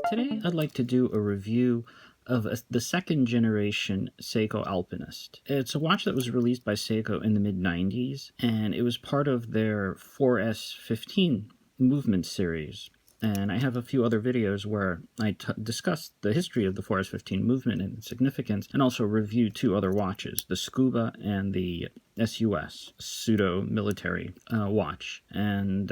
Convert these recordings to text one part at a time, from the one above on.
Today I'd like to do a review of the second generation Seiko Alpinist. It's a watch that was released by Seiko in the mid-90s, and it was part of their 4S15 movement series. And I have a few other videos where I discuss the history of the 4S15 movement and its significance, and also review two other watches, the Scuba and the SUS, pseudo-military watch. And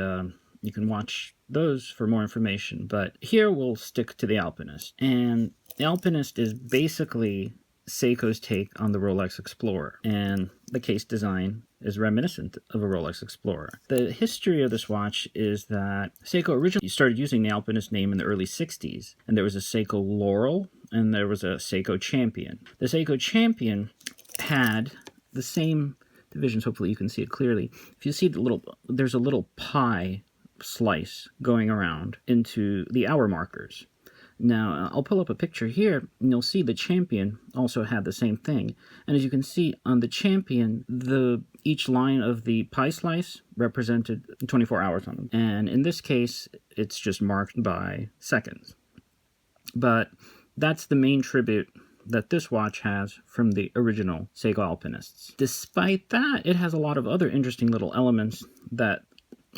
you can watch those for more information, but here we'll stick to the Alpinist. And the Alpinist is basically Seiko's take on the Rolex Explorer, and the case design is reminiscent of a Rolex Explorer. The history of this watch is that Seiko originally started using the Alpinist name in the early 60s, and there was a Seiko Laurel, and there was a Seiko Champion. The Seiko Champion had the same divisions. Hopefully you can see it clearly. If you see there's a little pie slice going around into the hour markers. Now, I'll pull up a picture here, and you'll see the Champion also had the same thing. And as you can see, on the Champion, each line of the pie slice represented 24 hours on them. And in this case, it's just marked by seconds. But that's the main tribute that this watch has from the original Seiko Alpinists. Despite that, it has a lot of other interesting little elements that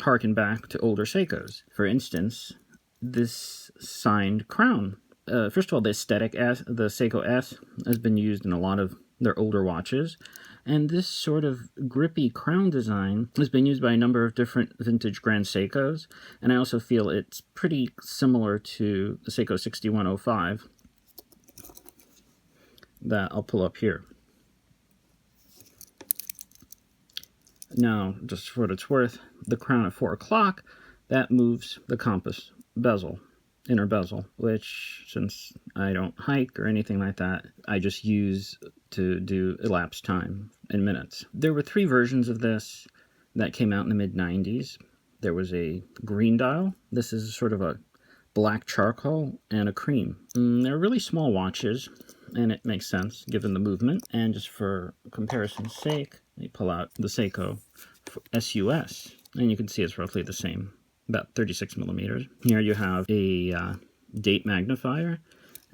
harken back to older Seikos. For instance, this signed crown. First of all, the aesthetic, the Seiko S, has been used in a lot of their older watches, and this sort of grippy crown design has been used by a number of different vintage Grand Seikos, and I also feel it's pretty similar to the Seiko 6105 that I'll pull up here. Now, just for what it's worth, the crown at 4 o'clock, that moves the compass bezel, inner bezel, which, since I don't hike or anything like that, I just use to do elapsed time in minutes. There were 3 versions of this that came out in the mid-90s. There was a green dial. This is sort of a black charcoal, and a cream. They're really small watches, and it makes sense given the movement. And just for comparison's sake, you pull out the Seiko SUS, and you can see it's roughly the same, about 36 millimeters. Here you have a date magnifier,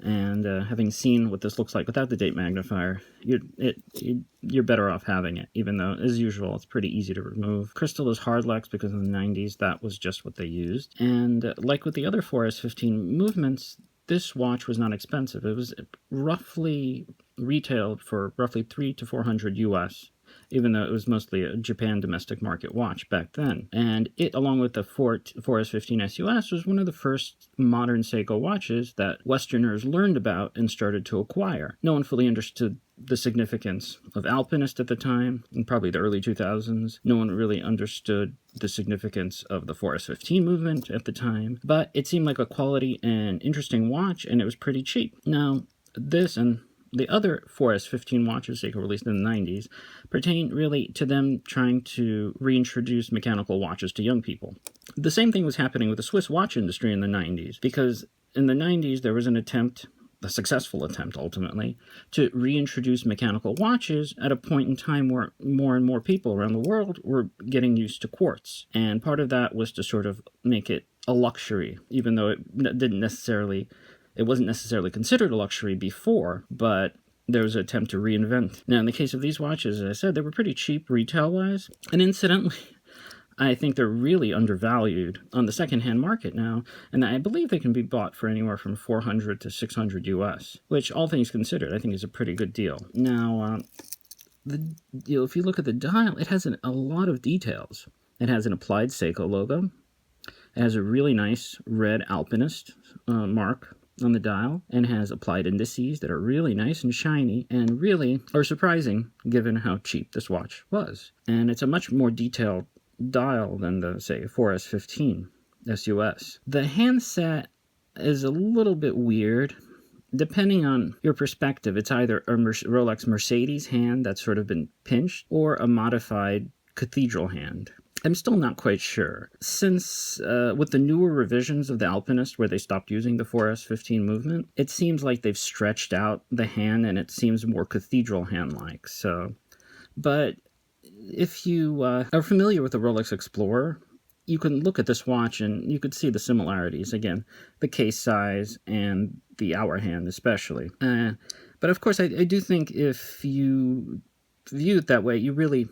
and having seen what this looks like without the date magnifier, you're better off having it, even though, as usual, it's pretty easy to remove. Crystal is hardlex because in the 90s that was just what they used. And like with the other 4S15 movements, this watch was not expensive. It was roughly retailed for roughly $300 to $400 US, even though it was mostly a Japan domestic market watch back then. And it, along with the 4S15 SUS, was one of the first modern Seiko watches that Westerners learned about and started to acquire. No one fully understood the significance of Alpinist at the time, in probably the early 2000s. No one really understood the significance of the 4S15 movement at the time, but it seemed like a quality and interesting watch, and it was pretty cheap. Now, this and the other 4S15 watches Seiko released in the 90s pertain really to them trying to reintroduce mechanical watches to young people. The same thing was happening with the Swiss watch industry in the 90s, because in the 90s there was an attempt, a successful attempt ultimately, to reintroduce mechanical watches at a point in time where more and more people around the world were getting used to quartz. And part of that was to sort of make it a luxury, even though it wasn't necessarily considered a luxury before, but there was an attempt to reinvent. Now, in the case of these watches, as I said, they were pretty cheap retail-wise, and incidentally, I think they're really undervalued on the secondhand market now, and I believe they can be bought for anywhere from $400 to $600 US, which, all things considered, I think is a pretty good deal. Now, if you look at the dial, it has a lot of details. It has an applied Seiko logo. It has a really nice red Alpinist mark on the dial, and has applied indices that are really nice and shiny, and really are surprising given how cheap this watch was. And it's a much more detailed dial than the, say, 4S15 SUS. The handset is a little bit weird. Depending on your perspective, it's either a Rolex Mercedes hand that's sort of been pinched, or a modified cathedral hand. I'm still not quite sure. Since with the newer revisions of the Alpinist, where they stopped using the 4S15 movement, it seems like they've stretched out the hand, and it seems more cathedral hand-like. So, but if you are familiar with the Rolex Explorer, you can look at this watch and you could see the similarities. Again, the case size and the hour hand especially. But of course, I do think if you view it that way, you really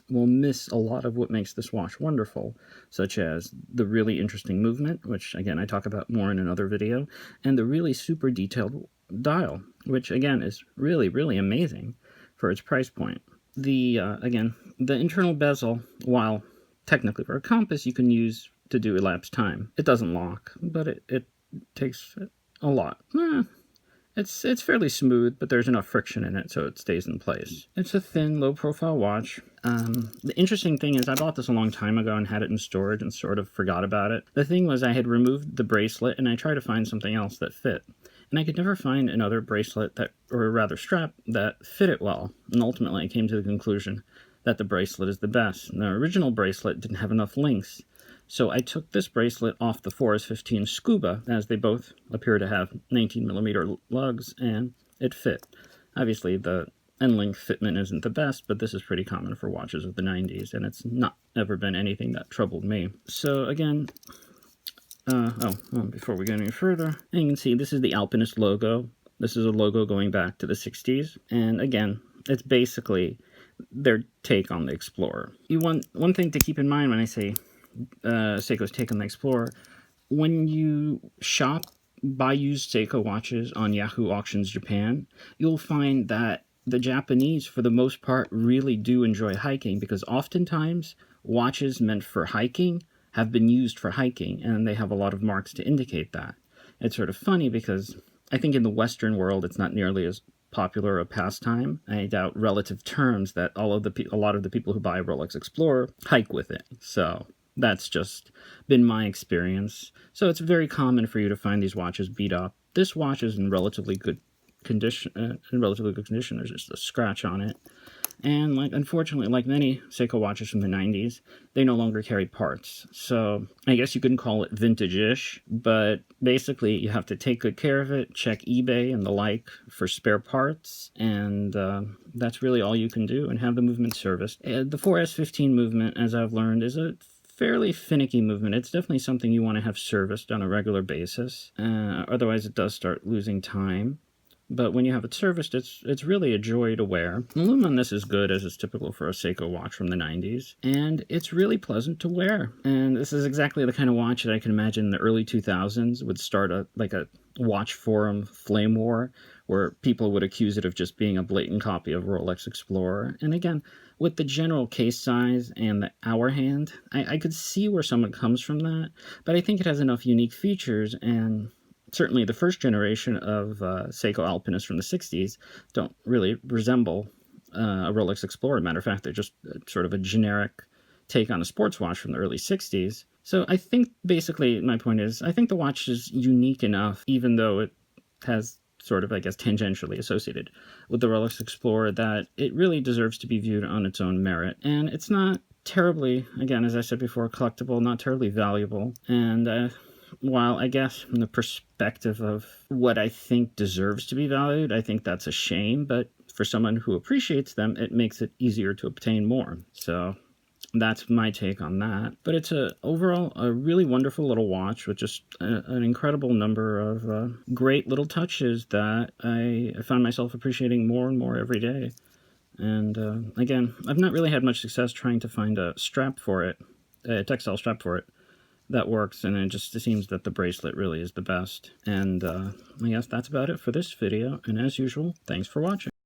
will miss a lot of what makes this watch wonderful, such as the really interesting movement, which again I talk about more in another video, and the really super detailed dial, which again is really, really amazing for its price point. Again, the internal bezel, while technically for a compass you can use to do elapsed time, it doesn't lock, but it takes a lot. It's fairly smooth, but there's enough friction in it so it stays in place. It's a thin, low-profile watch. The interesting thing is I bought this a long time ago and had it in storage and sort of forgot about it. The thing was I had removed the bracelet and I tried to find something else that fit. And I could never find another bracelet or rather strap that fit it well. And ultimately I came to the conclusion that the bracelet is the best. And the original bracelet didn't have enough links. So I took this bracelet off the 4S15 Scuba, as they both appear to have 19mm lugs, and it fit. Obviously, the end-length fitment isn't the best, but this is pretty common for watches of the 90s, and it's not ever been anything that troubled me. So again, before we go any further, you can see this is the Alpinist logo. This is a logo going back to the 60s, and again, it's basically their take on the Explorer. One thing to keep in mind when I say Seiko's take on the Explorer, when you buy used Seiko watches on Yahoo Auctions Japan, you'll find that the Japanese, for the most part, really do enjoy hiking, because oftentimes watches meant for hiking have been used for hiking, and they have a lot of marks to indicate that. It's sort of funny because I think in the Western world it's not nearly as popular a pastime. I doubt relative terms that a lot of the people who buy a Rolex Explorer hike with it. So that's just been my experience. So it's very common for you to find these watches beat up. This watch is in relatively good condition. There's just a scratch on it. And unfortunately, like many Seiko watches from the 90s, they no longer carry parts. So I guess you can call it vintage-ish, but basically you have to take good care of it, check eBay and the like for spare parts, and that's really all you can do, and have the movement serviced. The 4S15 movement, as I've learned, is a fairly finicky movement. It's definitely something you want to have serviced on a regular basis. Otherwise, it does start losing time. But when you have it serviced, it's really a joy to wear. The lume on this is good, as is typical for a Seiko watch from the 90s, and it's really pleasant to wear. And this is exactly the kind of watch that I can imagine in the early 2000s would start a watch forum flame war, where people would accuse it of just being a blatant copy of Rolex Explorer. And again, with the general case size and the hour hand, I could see where someone comes from that, but I think it has enough unique features, and certainly the first generation of Seiko Alpinist from the 60s don't really resemble a Rolex Explorer. Matter of fact, they're just sort of a generic take on a sports watch from the early 60s. So I think basically my point is, I think the watch is unique enough, even though it has sort of, I guess, tangentially associated with the Rolex Explorer, that it really deserves to be viewed on its own merit. And it's not terribly, again, as I said before, collectible, not terribly valuable. And while I guess from the perspective of what I think deserves to be valued, I think that's a shame, but for someone who appreciates them, it makes it easier to obtain more. So that's my take on that. But it's overall a really wonderful little watch with just an incredible number of great little touches that I find myself appreciating more and more every day. And again, I've not really had much success trying to find a strap for it, a textile strap for it, that works, and it just seems that the bracelet really is the best. And I guess that's about it for this video, and as usual, thanks for watching.